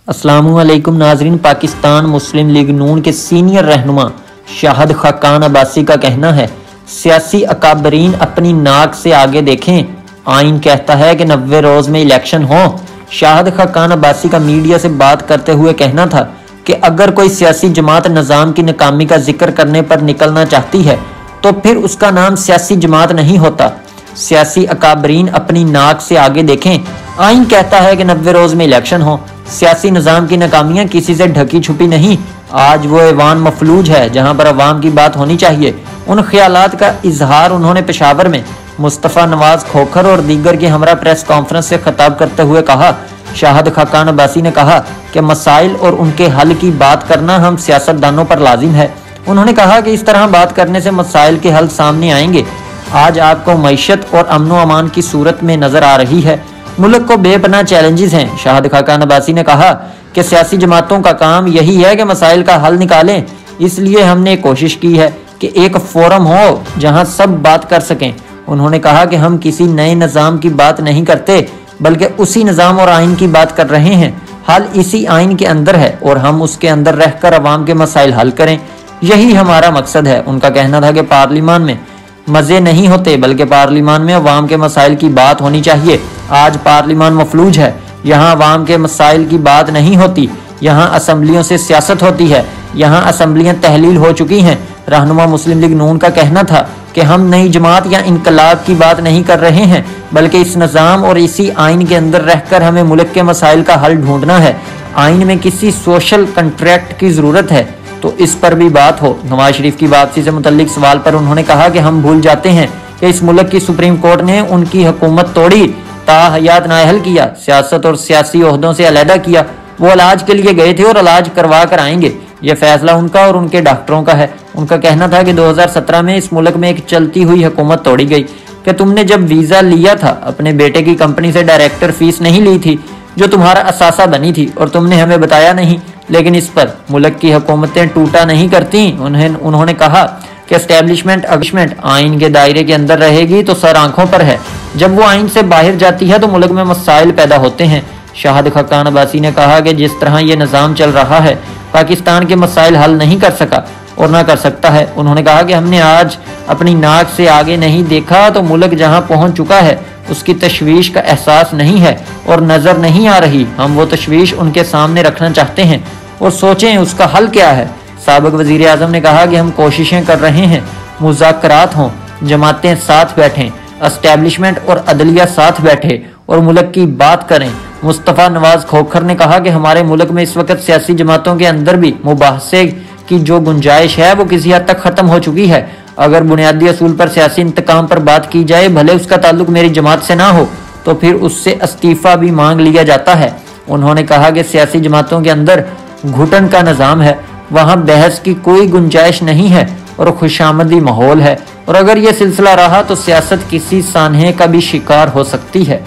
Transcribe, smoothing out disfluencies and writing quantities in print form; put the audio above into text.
अस्सलामु अलैकुम नाजरीन। पाकिस्तान मुस्लिम लीग नून के सीनियर रहनुमा शाहिद खाकान अब्बासी का कहना है, सियासी अकाबरीन अपनी नाक से आगे देखें। आइन कहता है कि 90 रोज में इलेक्शन हो। शाहिद खाकान अब्बासी का मीडिया से बात करते हुए कहना था कि अगर कोई सियासी जमात निज़ाम की नाकामी का जिक्र करने पर निकलना चाहती है तो फिर उसका नाम सियासी जमात नहीं होता। सियासी अकाबरीन अपनी नाक से आगे देखें। आइन कहता है कि 90 रोज में इलेक्शन हो। सियासी निज़ाम की नाकामियां किसी से ढकी छुपी नहीं। आज वो ऐवान मफलूज है जहां पर अवाम की बात होनी चाहिए। उन ख्यालात का इजहार उन्होंने पेशावर में मुस्तफ़ा नवाज खोखर और दीगर की हमरा प्रेस कॉन्फ्रेंस से खिताब करते हुए कहा। शाहिद खाकान अब्बासी ने कहा कि मसाइल और उनके हल की बात करना हम सियासतदानों पर लाजिम है। उन्होंने कहा कि इस तरह बात करने से मसाइल के हल सामने आएंगे। आज आपको मईशत और अमनो अमान की सूरत में नजर आ रही है। मुल्क को बेपनाह चैलेंजेस हैं। शाहिद खाकान अब्बासी ने कहा कि सियासी जमातों का काम यही है कि मसाइल का हल निकालें। इसलिए हमने कोशिश की है कि एक फोरम हो जहां सब बात कर सकें। उन्होंने कहा कि हम किसी नए निज़ाम की बात नहीं करते बल्कि उसी निज़ाम और आइन की बात कर रहे हैं। हल इसी आइन के अंदर है और हम उसके अंदर रहकर अवाम के मसाइल हल करें, यही हमारा मकसद है। उनका कहना था कि पार्लियामान में मजे नहीं होते बल्कि पार्लियामान में अवाम के मसाइल की बात होनी चाहिए। आज पार्लियामान मफलूज है, यहाँ अवाम के मसाइल की बात नहीं होती। यहाँ असम्बलियों से सियासत होती है, यहाँ असम्बलियाँ तहलील हो चुकी हैं। रहनुमा मुस्लिम लीग नून का कहना था कि हम नई जमात या इनकलाब की बात नहीं कर रहे हैं बल्कि इस निज़ाम और इसी आइन के अंदर रहकर हमें मुल्क के मसाइल का हल ढूंढना है। आइन में किसी सोशल कंट्रैक्ट की ज़रूरत है तो इस पर भी बात हो। नवाज शरीफ की वापसी से मुतल्लिक सवाल पर उन्होंने कहा कि हम भूल जाते हैं कि इस मुल्क की सुप्रीम कोर्ट ने उनकी हुकूमत तोड़ी, ताहयात नाअहल किया, सियासत और सियासी ओहदों से अलहदा किया। वो इलाज के लिए गए थे और इलाज करवा कर आएंगे। ये फैसला उनका और उनके डॉक्टरों का है। उनका कहना था कि 2017 में इस मुल्क में एक चलती हुई हुकूमत तोड़ी गई कि तुमने जब वीज़ा लिया था अपने बेटे की कंपनी से डायरेक्टर फीस नहीं ली थी जो तुम्हारा असासा बनी थी और तुमने हमें बताया नहीं। लेकिन इस पर मुल्क की हुकूमतें टूटा नहीं करती। उन्होंने कहा कि एस्टेब्लिशमेंट आइन के दायरे के अंदर रहेगी तो सर आंखों पर है, जब वो आइन से बाहर जाती है तो मुल्क में मसाइल पैदा होते हैं। शाहिद खाकान अब्बासी ने कहा कि जिस तरह ये निज़ाम चल रहा है पाकिस्तान के मसाइल हल नहीं कर सका और ना कर सकता है। उन्होंने कहा कि हमने आज अपनी नाक से आगे नहीं देखा तो मुल्क जहां पहुंच चुका है उसकी तशवीश का एहसास नहीं है और नज़र नहीं आ रही। हम वो तशवीश उनके सामने रखना चाहते हैं और सोचें उसका हल क्या है। साबिक वज़ीर आज़म ने कहा कि हम कोशिशें कर रहे हैं, मुज़ाकरात हों, जमातें साथ बैठें, एस्टेब्लिशमेंट और अदलिया साथ बैठे और मुल्क की बात करें। मुस्तफ़ा नवाज खोखर ने कहा कि हमारे मुल्क में इस वक्त सियासी जमातों के अंदर भी मुबाहसे की जो गुंजाइश है वो किसी हद तक ख़त्म हो चुकी है। अगर बुनियादी असूल पर सियासी इंतकाम पर बात की जाए, भले उसका ताल्लुक मेरी जमात से ना हो, तो फिर उससे इस्तीफ़ा भी मांग लिया जाता है। उन्होंने कहा कि सियासी जमातों के अंदर घुटन का निज़ाम है, वहाँ बहस की कोई गुंजाइश नहीं है और खुशामदी माहौल है और अगर ये सिलसिला रहा तो सियासत किसी सान्हे का भी शिकार हो सकती है।